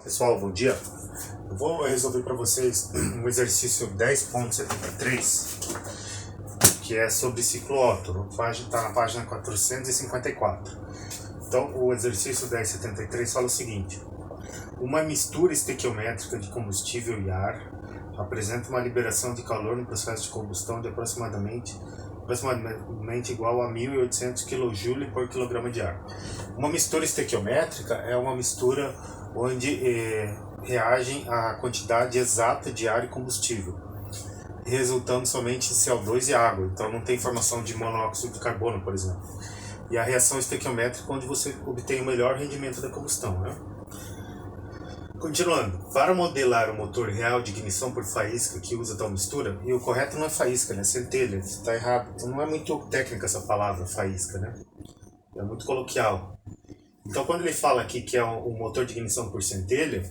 Pessoal, bom dia. Eu vou resolver para vocês um exercício 10.73, que é sobre ciclo Otto. Está na página 454. Então, o exercício 10.73 fala o seguinte: uma mistura estequiométrica de combustível e ar apresenta uma liberação de calor no processo de combustão de aproximadamente igual a 1.800 kJ por quilograma de ar. Uma mistura estequiométrica é uma mistura onde reagem a quantidade exata de ar e combustível, resultando somente em CO2 e água. Então não tem formação de monóxido de carbono, por exemplo. E a reação estequiométrica, onde você obtém o melhor rendimento da combustão, né? Continuando, para modelar o motor real de ignição por faísca que usa tal mistura, e o correto não é faísca, né? Centelha, está errado. Então não é muito técnica essa palavra, faísca, né? É muito coloquial. Então quando ele fala aqui que é um motor de ignição por centelha,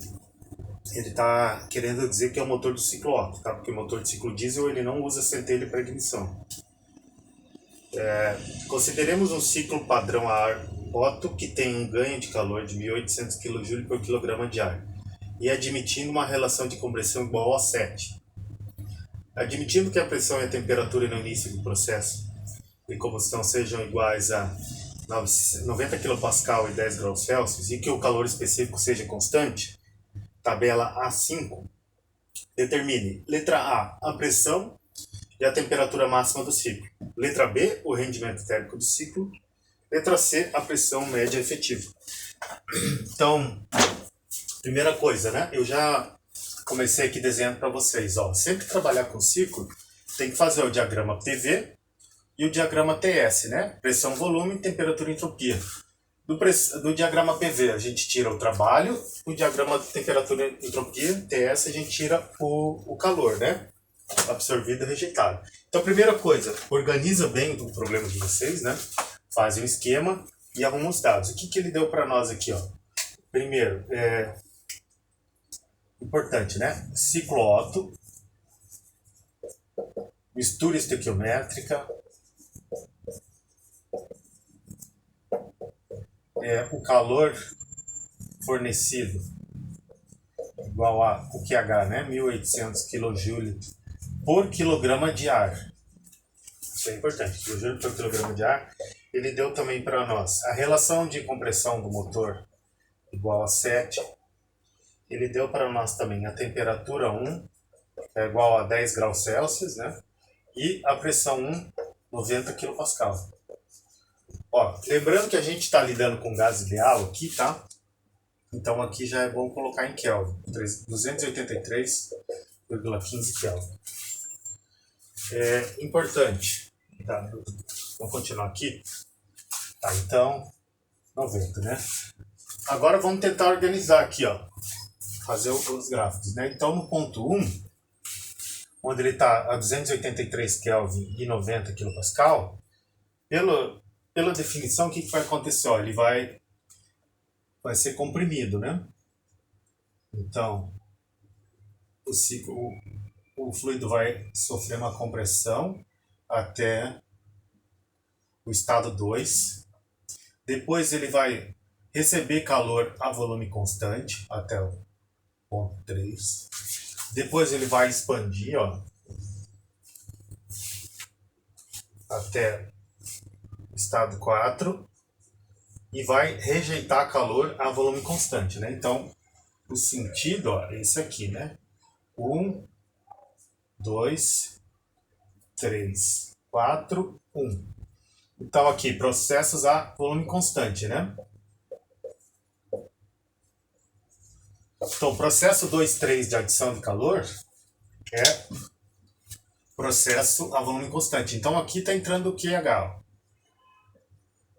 ele está querendo dizer que é o motor do ciclo Otto, tá? Porque o motor de ciclo diesel ele não usa centelha para ignição. Consideremos um ciclo padrão a ar Otto que tem um ganho de calor de 1.800 kJ por quilograma de ar e admitindo uma relação de compressão igual a 7. Admitindo que a pressão e a temperatura no início do processo de combustão sejam iguais a 90 kPa e 10 graus Celsius e que o calor específico seja constante, tabela A5, determine: letra A pressão e a temperatura máxima do ciclo. Letra B, o rendimento térmico do ciclo. Letra C, a pressão média efetiva. Então, primeira coisa, né? Eu já comecei aqui desenhando para vocês. Ó, sempre que trabalhar com ciclo, tem que fazer o diagrama PV e o diagrama TS, né? Pressão, volume, temperatura e entropia. Do diagrama PV a gente tira o trabalho, o diagrama de temperatura e entropia, TS, a gente tira o calor, né? Absorvido e rejeitado. Então, primeira coisa, organiza bem o problema de vocês, né? Faz um esquema e arruma os dados. O que ele deu para nós aqui, ó? Primeiro, importante, né? Ciclo Otto, mistura estequiométrica, o calor fornecido igual a o QH, né? 1.800 kJ por quilograma de ar. Isso é importante, kJ por quilograma de ar. Ele deu também para nós a relação de compressão do motor igual a 7. Ele deu para nós também a temperatura 1 é igual a 10 graus Celsius, né? E a pressão 1, 90 kPa. Ó, lembrando que a gente está lidando com gás ideal aqui, tá? Então aqui já é bom colocar em Kelvin, 283,15 Kelvin. Importante, tá? Vamos continuar aqui. Tá, então, 90, né? Agora vamos tentar organizar aqui, ó. Fazer os gráficos, né? Então no ponto 1, onde ele está a 283 Kelvin e 90 kPa, pela definição, o que vai acontecer? Ó, ele vai ser comprimido, né? Então, o fluido vai sofrer uma compressão até o estado 2. Depois ele vai receber calor a volume constante até o ponto 3. Depois ele vai expandir, ó, até o estado 4 e vai rejeitar calor a volume constante, né? Então, o sentido, ó, é esse aqui, né? 1, 2, 3, 4, 1. Então, aqui, processos a volume constante, né? Então, processo 2, 3 de adição de calor é processo a volume constante. Então, aqui está entrando o QH,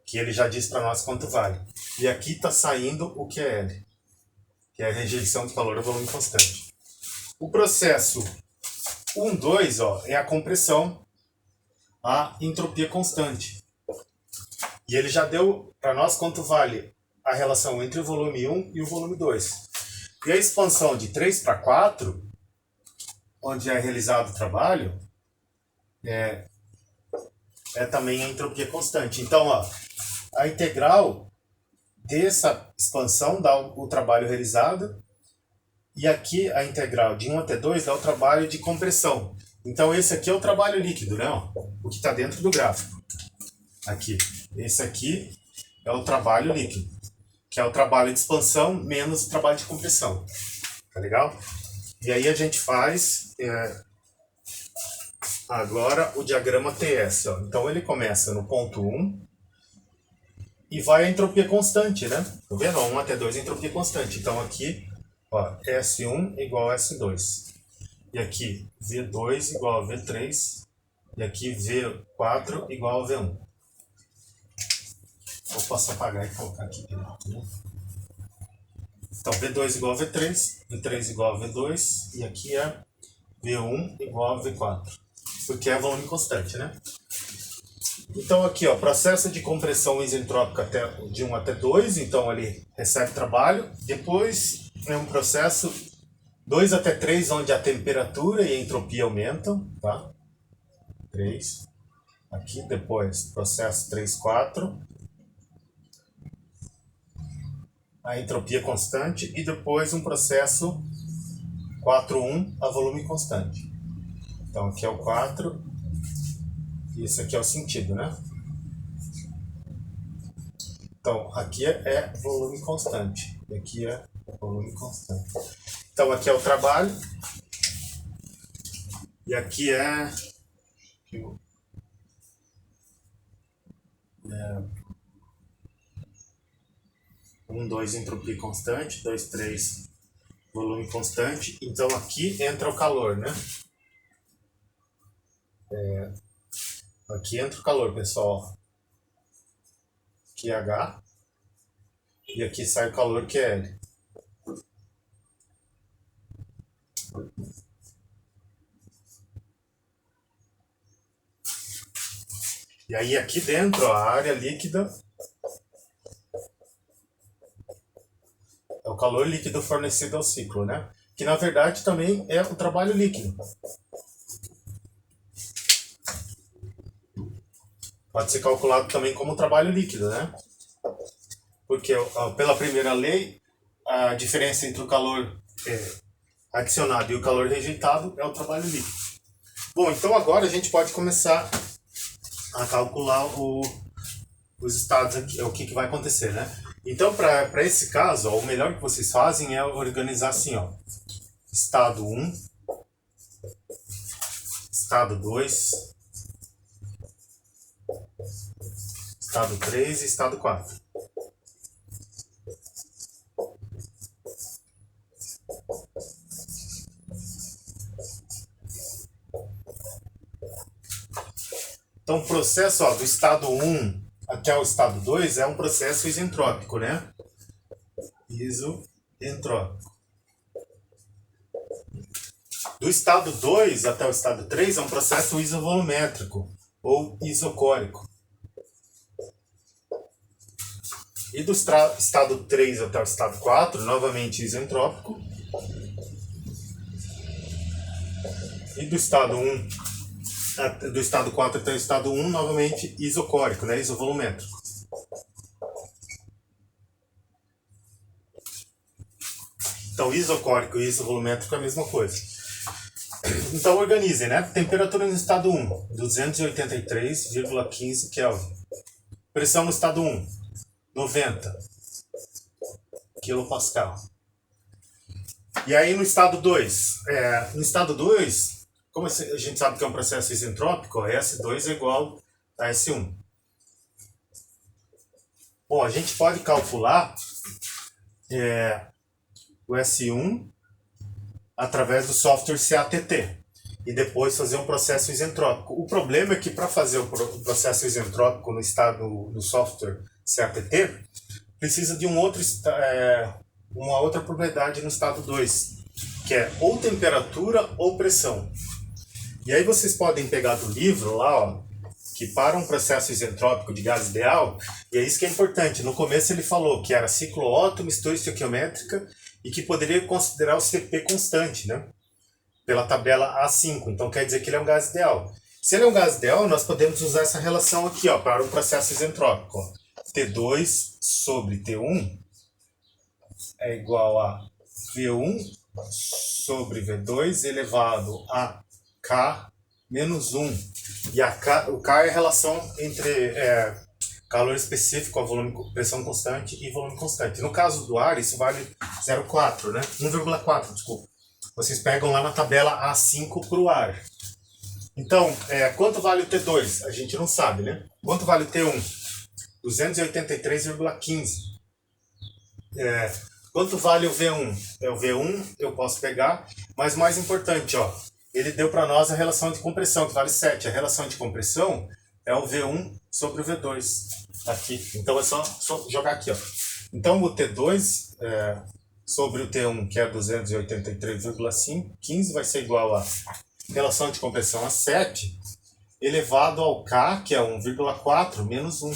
que ele já diz para nós quanto vale. E aqui está saindo o QL, que é a rejeição de calor a volume constante. O processo 1, 2, ó, é a compressão a entropia constante. E ele já deu para nós quanto vale a relação entre o volume 1 e o volume 2. E a expansão de 3 para 4, onde é realizado o trabalho, é também a entropia constante. Então, ó, a integral dessa expansão dá o trabalho realizado E aqui a integral de 1 até 2 dá o trabalho de compressão. Então esse aqui é o trabalho líquido, né? O que está dentro do gráfico. Aqui. Esse aqui é o trabalho líquido, que é o trabalho de expansão menos o trabalho de compressão. Tá legal? E aí a gente faz agora o diagrama TS. Ó. Então ele começa no ponto 1 e vai a entropia constante, né? Tá vendo? 1 até 2 é entropia constante. Então aqui, ó, S1 igual a S2. E aqui V2 igual a V3. E aqui V4 igual a V1. Posso apagar e colocar aqui de novo, né? Então, V2 igual a V3, V3 igual a V2, e aqui é V1 igual a V4, porque é volume constante, né? Então, aqui, ó, processo de compressão isentrópica de 1 até 2, então ele recebe trabalho. Depois é um processo 2 até 3, onde a temperatura e a entropia aumentam, tá? 3. Aqui, depois, processo 3, 4. A entropia constante, e depois um processo 4.1 a volume constante. Então aqui é o 4 e esse aqui é o sentido, né? Então aqui é volume constante e aqui é volume constante. Então aqui é o trabalho e aqui é 1, 2 entropia constante, 2, 3 volume constante. Então aqui entra o calor, né? Aqui entra o calor, pessoal. Aqui é H. E aqui sai o calor, que é L. E aí aqui dentro, ó, a área líquida é o calor líquido fornecido ao ciclo, né? Que na verdade também é o trabalho líquido. Pode ser calculado também como trabalho líquido, né? Porque pela primeira lei, a diferença entre o calor adicionado e o calor rejeitado é o trabalho líquido. Bom, então agora a gente pode começar a calcular os estados aqui, o que vai acontecer, né? Então, para esse caso, ó, o melhor que vocês fazem é organizar assim, ó. Estado 1, estado 2, estado 3 e estado 4. Então, o processo do estado 1 até o estado 2 é um processo isentrópico, né? Isentrópico. Do estado 2 até o estado 3 é um processo isovolumétrico ou isocórico. E do estado 3 até o estado 4, novamente isentrópico. E do estado 1, do estado 4 até o estado 1, novamente isocórico, né? Isovolumétrico. Então, isocórico e isovolumétrico é a mesma coisa. Então, organizem, né? Temperatura no estado 1, 283,15 Kelvin. Pressão no estado 1, 90 kPa. E aí no estado 2, como a gente sabe que é um processo isentrópico, S2 é igual a S1. Bom, a gente pode calcular o S1 através do software CATT e depois fazer um processo isentrópico. O problema é que para fazer o processo isentrópico no software CATT, precisa de uma outra propriedade no estado 2, que é ou temperatura ou pressão. E aí vocês podem pegar do livro lá, ó, que para um processo isentrópico de gás ideal, e é isso que é importante, no começo ele falou que era ciclo Otto, mistura estequiométrica, e que poderia considerar o CP constante, né? Pela tabela A5, então quer dizer que ele é um gás ideal. Se ele é um gás ideal, nós podemos usar essa relação aqui, ó, para um processo isentrópico. Ó. T2 sobre T1 é igual a V1 sobre V2 elevado a K menos 1. E o K é a relação entre calor específico a volume, pressão constante e volume constante. No caso do ar, isso vale 0,4, né? 1,4, desculpa. Vocês pegam lá na tabela A5 para o ar. Então, quanto vale o T2? A gente não sabe, né? Quanto vale o T1? 283,15. Quanto vale o V1? O V1 eu posso pegar, mas mais importante, ó, ele deu para nós a relação de compressão, que vale 7. A relação de compressão é o V1 sobre o V2. Tá aqui. Então é só jogar aqui, ó. Então o T2 sobre o T1, que é 283,15, vai ser igual a relação de compressão a 7, elevado ao K, que é 1,4 menos 1.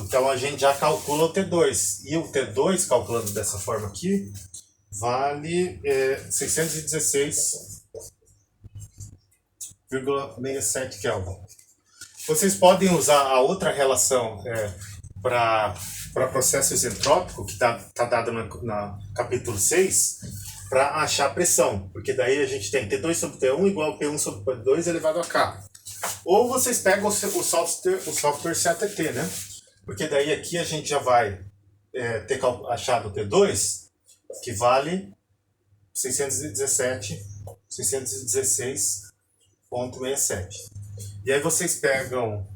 Então a gente já calcula o T2. E o T2, calculando dessa forma aqui, vale 616,67 Kelvin. Vocês podem usar a outra relação para processo isentrópico, que está dado no capítulo 6, para achar pressão. Porque daí a gente tem T2 sobre T1 igual a P1 sobre P2 elevado a K. Ou vocês pegam o software CATT, né? Porque daí aqui a gente já vai ter achado o T2, que vale 616,67. E aí vocês pegam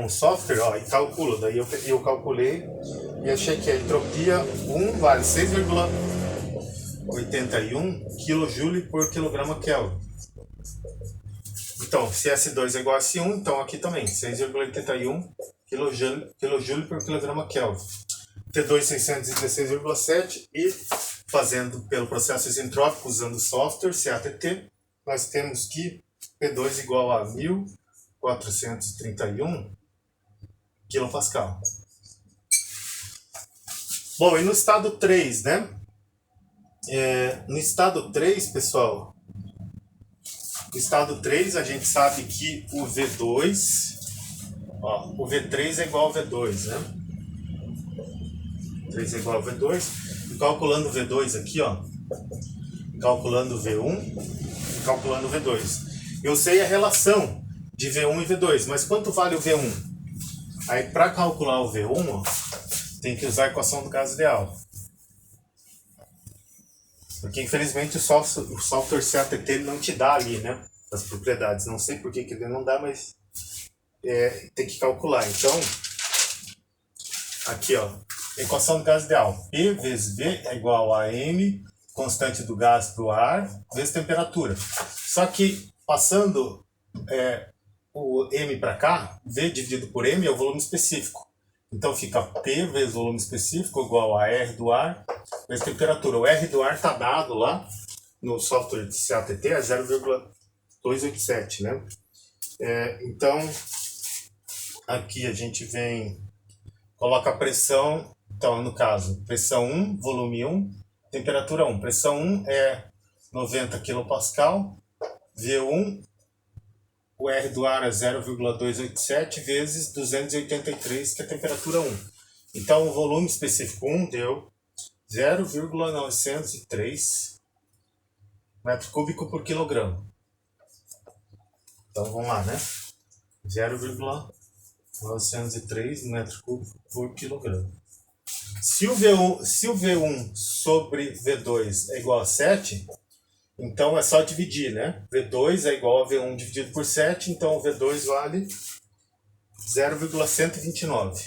o software, ó, e calculam. Daí eu calculei e achei que a entropia 1 vale 6,81 kJ por quilograma Kelvin. Então, se S2 é igual a S1, então aqui também, 6,81 kJ por quilograma Kelvin. T2 616,7 e fazendo pelo processo isentrópico usando o software CATT, nós temos que P2 igual a 1.431 kPa. Bom, e no estado 3, né? No estado 3, pessoal, no estado 3 a gente sabe que o V2, ó, o V3 é igual ao V2, né? 3 é igual ao V2. E calculando o V2 aqui, ó, calculando o V1 e calculando o V2. Eu sei a relação de V1 e V2, mas quanto vale o V1? Aí, para calcular o V1, ó, tem que usar a equação do gás ideal. Porque, infelizmente, o software CATT não te dá ali, né, as propriedades. Não sei por que ele não dá, mas tem que calcular. Então, aqui, ó, equação do gás ideal. P vezes V é igual a M, constante do gás para o ar, vezes temperatura. Só que, passando o M para cá, V dividido por M é o volume específico. Então fica P vezes volume específico igual a R do ar vezes temperatura. O R do ar está dado lá no software de CATT, é 0,287, né? Então, aqui a gente coloca a pressão. Então, no caso, pressão 1, volume 1, temperatura 1. Pressão 1 é 90 kPa, V1, o R do ar é 0,287 vezes 283, que é a temperatura 1. Então, o volume específico 1 deu 0,903 metro cúbico por quilograma. Então, vamos lá, né? 0,903 metro cúbico por quilograma. Se o V1 sobre V2 é igual a 7, então é só dividir, né? V2 é igual a V1 dividido por 7, então o V2 vale 0,129.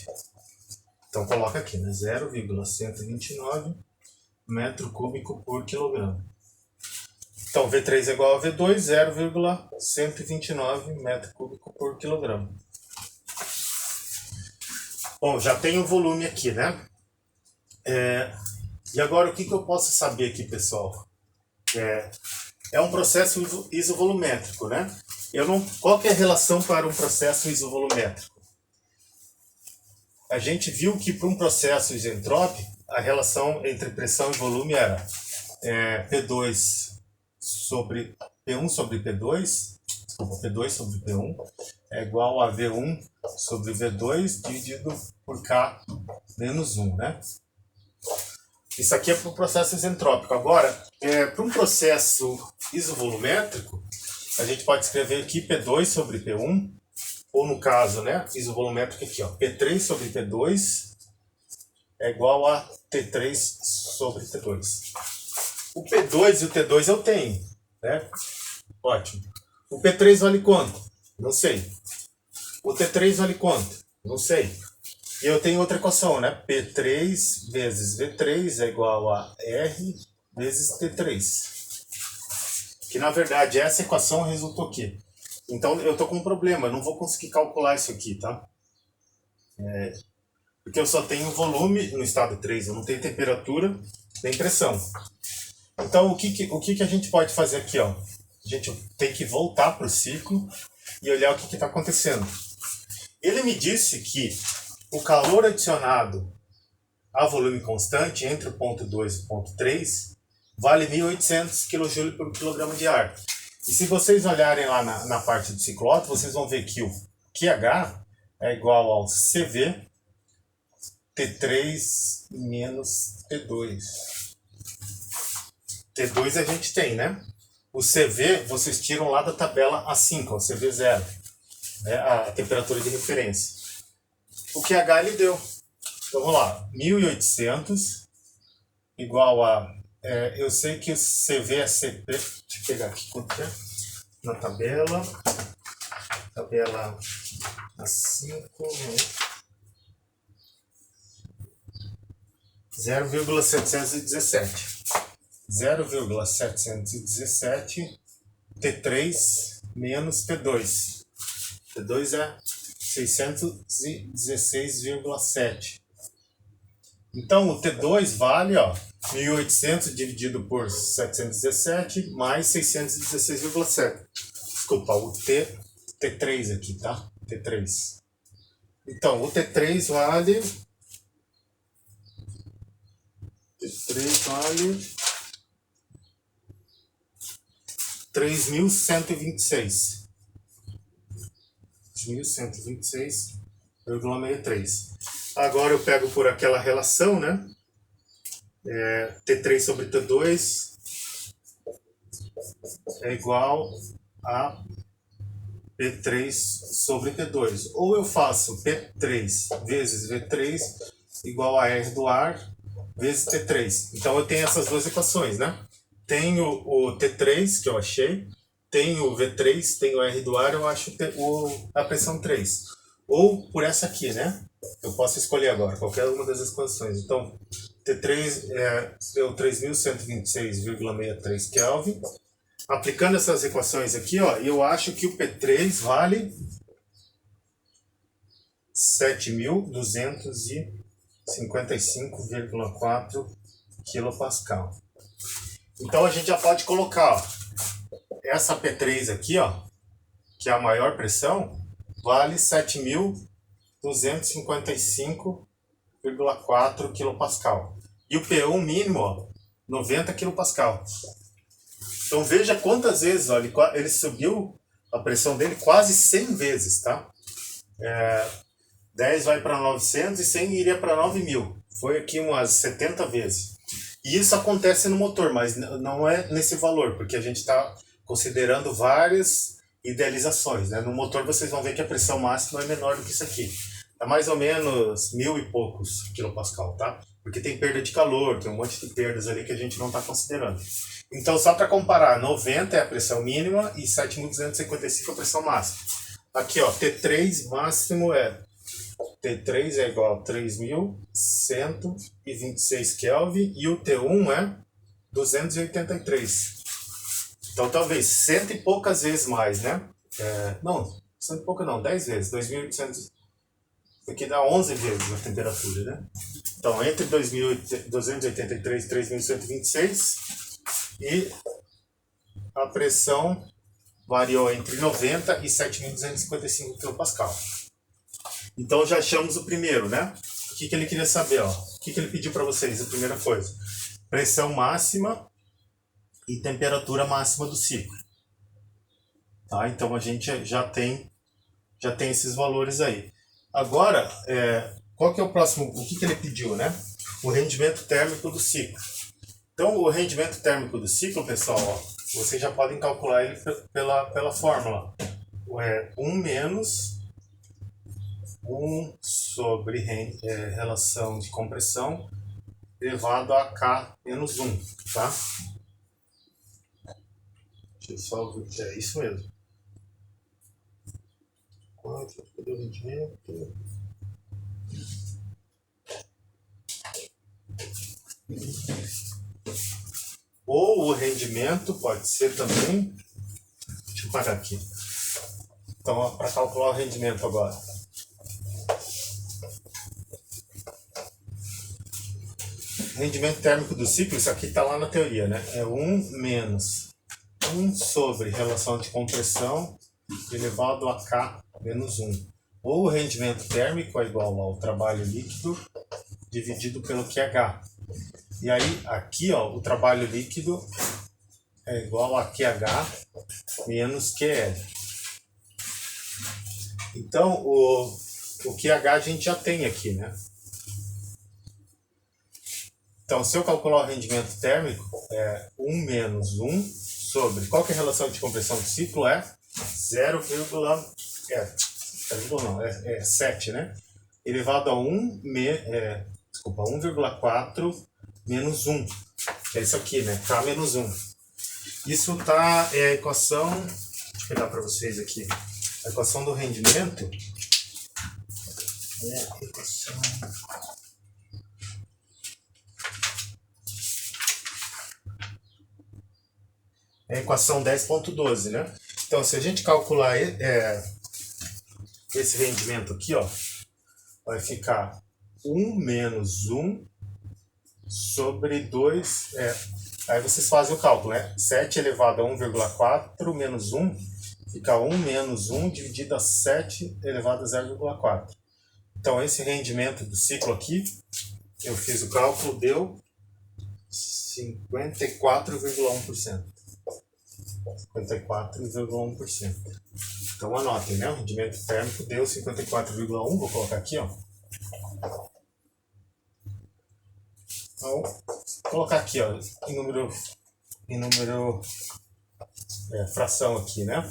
Então coloca aqui, né? 0,129 metro cúbico por quilograma. Então V3 é igual a V2, 0,129 metro cúbico por quilograma. Bom, já tem o volume aqui, né? E agora o que eu posso saber aqui, pessoal? É um processo isovolumétrico, né? Qual que é a relação para um processo isovolumétrico? A gente viu que para um processo isentrópico, a relação entre pressão e volume era P2 sobre P1 sobre P2, desculpa, P2 sobre P1 é igual a V1 sobre V2 dividido por K menos 1, né? Isso aqui é para o processo isentrópico. Agora, para um processo isovolumétrico, a gente pode escrever aqui P2 sobre P1, ou no caso, né, isovolumétrico aqui, ó, P3 sobre P2 é igual a T3 sobre T2. O P2 e o T2 eu tenho, né? Ótimo. O P3 vale quanto? Não sei. O T3 vale quanto? Não sei. E eu tenho outra equação, né? P3 vezes V3 é igual a R vezes T3. Que na verdade essa equação resultou aqui. Então eu tô com um problema, eu não vou conseguir calcular isso aqui, tá? Porque eu só tenho volume no estado 3, eu não tenho temperatura nem pressão. Então o que a gente pode fazer aqui, ó? A gente tem que voltar para o ciclo e olhar o que está acontecendo. Ele me disse que o calor adicionado a volume constante entre o ponto 2 e o ponto 3 vale 1.800 kJ por quilograma de ar. E se vocês olharem lá na parte do ciclo Otto, vocês vão ver que o QH é igual ao CV T3 menos T2. T2 a gente tem, né? O CV vocês tiram lá da tabela A5, o CV0, né? A temperatura de referência. O QH ele deu. Então vamos lá, 1.800 igual a... eu sei que o CV é CP, deixa eu pegar aqui quanto é, na tabela A5, 0,717. 0,717 T3 menos T2. T2 é 616,7. Então o T2 vale, ó, 1.800 dividido por 717 mais 616,7. Desculpa, o T3 aqui, tá? T3. Então o T3 vale 3.126. 3.126,63. Agora eu pego por aquela relação, né? T3 sobre T2 é igual a P3 sobre T2. Ou eu faço P3 vezes V3 igual a R do ar vezes T3. Então eu tenho essas duas equações, né? Tenho o T3, que eu achei, tenho o V3, tenho o R do ar, eu acho a pressão 3. Ou por essa aqui, né? Eu posso escolher agora, qualquer uma das equações. Então, T3 deu 3.126,63 Kelvin. Aplicando essas equações aqui, ó, eu acho que o P3 vale 7.255,4 kPa. Então a gente já pode colocar, ó, essa P3 aqui, ó, que é a maior pressão, vale 7.255,4 kPa. E o P1 mínimo, ó, 90 kPa. Então veja quantas vezes, ó, ele subiu a pressão dele quase 100 vezes, tá? 10 vai para 900 e 100 iria para 9.000. Foi aqui umas 70 vezes. E isso acontece no motor, mas não é nesse valor, porque a gente está considerando várias idealizações, né? No motor vocês vão ver que a pressão máxima é menor do que isso aqui. É mais ou menos 1.000 e poucos kPa, tá? Porque tem perda de calor, tem um monte de perdas ali que a gente não está considerando. Então, só para comparar, 90 é a pressão mínima e 7.255 é a pressão máxima. Aqui, ó, T3 máximo T3 é igual a 3.126 Kelvin e o T1 é 283. Então talvez cento e poucas vezes mais, né? Não, cento e pouca não, 10 vezes, 2.800. Aqui dá 11 vezes a temperatura, né? Então entre 283 e 3.126 e a pressão variou entre 90 e 7.255 kPa. Então já achamos o primeiro, né? O que ele queria saber, ó? O que ele pediu para vocês? A primeira coisa, pressão máxima e temperatura máxima do ciclo. Tá? Então a gente já tem esses valores aí. Agora, qual que é o próximo? O que ele pediu, né? o rendimento térmico do ciclo. Então, o rendimento térmico do ciclo, pessoal, ó, vocês já podem calcular ele pela fórmula. É 1 menos 1 sobre relação de compressão elevado a K menos 1, tá? Deixa eu só ver, é isso mesmo. Quanto do rendimento? Ou o rendimento pode ser também. Deixa eu parar aqui. Então, para calcular o rendimento agora. Rendimento térmico do ciclo, isso aqui está lá na teoria, né? É 1 menos 1 sobre relação de compressão elevado a K menos 1. Ou o rendimento térmico é igual ao trabalho líquido dividido pelo QH. E aí, aqui, ó, o trabalho líquido é igual a QH menos QL. Então, o QH a gente já tem aqui, né? Então, se eu calcular o rendimento térmico, é 1 menos 1 sobre... Qual que é a relação de compressão do ciclo? É 7, né? Elevado a 1,4 menos 1. Que é isso aqui, né? K menos 1. Isso tá, é a equação... Deixa eu pegar para vocês aqui. A equação do rendimento... É a equação... É a equação 10.12, né? Então, se a gente calcular esse rendimento aqui, ó, vai ficar 1 menos 1 sobre 2... aí vocês fazem o cálculo, né? 7 elevado a 1,4 menos 1 fica 1 menos 1 dividido a 7 elevado a 0,4. Então, esse rendimento do ciclo aqui, eu fiz o cálculo, deu 54,1%. 54,1%. Então anotem, né? O rendimento térmico deu 54,1%. Vou colocar aqui, ó. Então, vou colocar aqui, ó, em número fração aqui, né?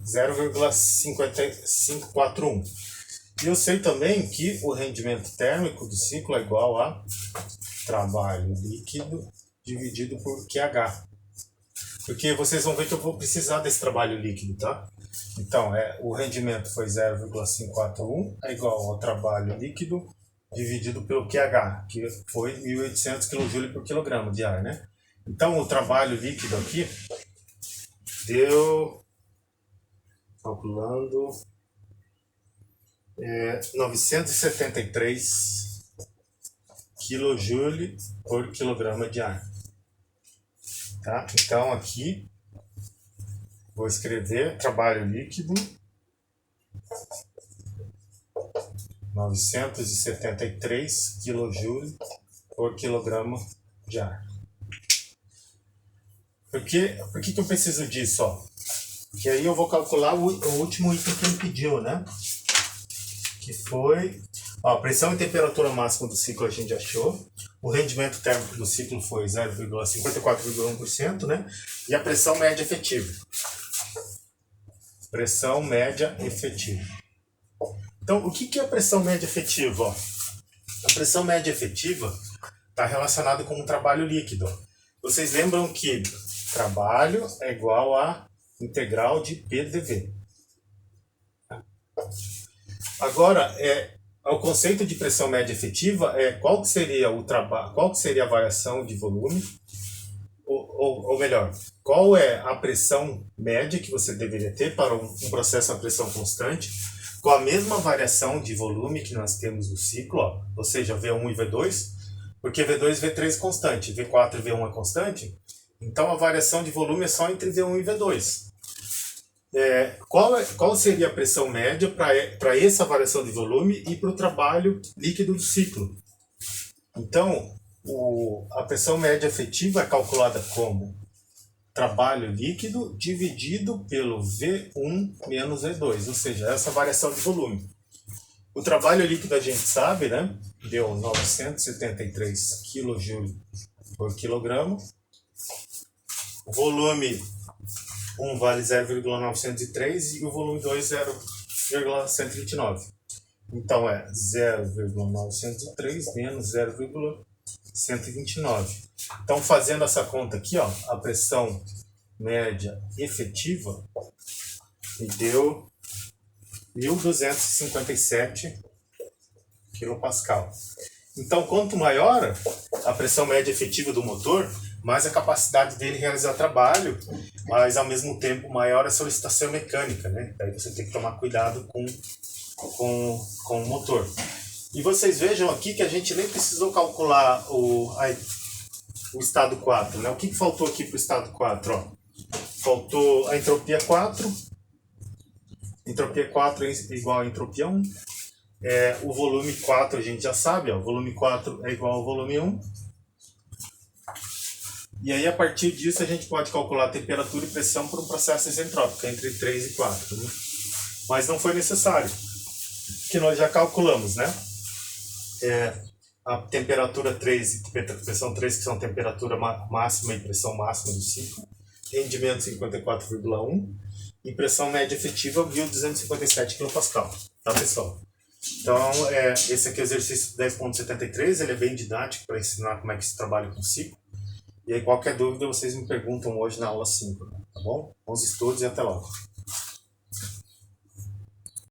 0,5541. E eu sei também que o rendimento térmico do ciclo é igual a trabalho líquido dividido por QH. Porque vocês vão ver que eu vou precisar desse trabalho líquido, tá? Então, o rendimento foi 0,541, é igual ao trabalho líquido dividido pelo QH, que foi 1.800 kJ por quilograma de ar, né? Então, o trabalho líquido aqui deu, calculando, 973 kJ por quilograma de ar. Tá? Então, aqui, vou escrever trabalho líquido, 973 kJ por quilograma de ar. Por que eu preciso disso? Ó? Porque aí eu vou calcular o último item que ele pediu, né? Que foi... Ó, a pressão e temperatura máxima do ciclo a gente achou. O rendimento térmico do ciclo foi 54,1%, né? E a pressão média efetiva. Pressão média efetiva. Então, o que é a pressão média efetiva? Ó? A pressão média efetiva está relacionada com o trabalho líquido. Vocês lembram que trabalho é igual a integral de PDV. Agora, o conceito de pressão média efetiva é qual que seria a variação de volume, ou melhor, qual é a pressão média que você deveria ter para um processo a pressão constante, com a mesma variação de volume que nós temos no ciclo, ó, ou seja, V1 e V2, porque V2 e V3 é constante, V4 e V1 é constante, então a variação de volume é só entre V1 e V2. Qual seria a pressão média para essa variação de volume e para o trabalho líquido do ciclo? Então, a pressão média efetiva é calculada como trabalho líquido dividido pelo V1 menos V2, ou seja, essa variação de volume. O trabalho líquido a gente sabe, né? deu 973 kJ por quilograma. O volume 1 vale 0,903 e o volume 2 0,129. Então é 0,903 menos 0,129. Então, fazendo essa conta aqui, ó, a pressão média efetiva me deu 1.257 kPa. Então, quanto maior a pressão média efetiva do motor, mais a capacidade dele realizar trabalho, mas ao mesmo tempo maior a solicitação mecânica, né? Daí você tem que tomar cuidado com o motor. E vocês vejam aqui que a gente nem precisou calcular o estado 4, né? O que faltou aqui para o estado 4? Ó? Faltou a entropia 4. Entropia 4 é igual a entropia 1. O volume 4 a gente já sabe, ó, o volume 4 é igual ao volume 1. E aí, a partir disso, a gente pode calcular a temperatura e pressão por um processo isentrópico, entre 3 e 4. Né? Mas não foi necessário, porque nós já calculamos, né? A temperatura 3 e pressão 3, que são temperatura máxima e pressão máxima do ciclo, rendimento 54,1 e pressão média efetiva 1.257 kPa, tá, pessoal? Então, esse aqui é o exercício 10.73, ele é bem didático para ensinar como é que se trabalha com ciclo. E aí, qualquer dúvida, vocês me perguntam hoje na aula 5, tá bom? Bons estudos e até logo.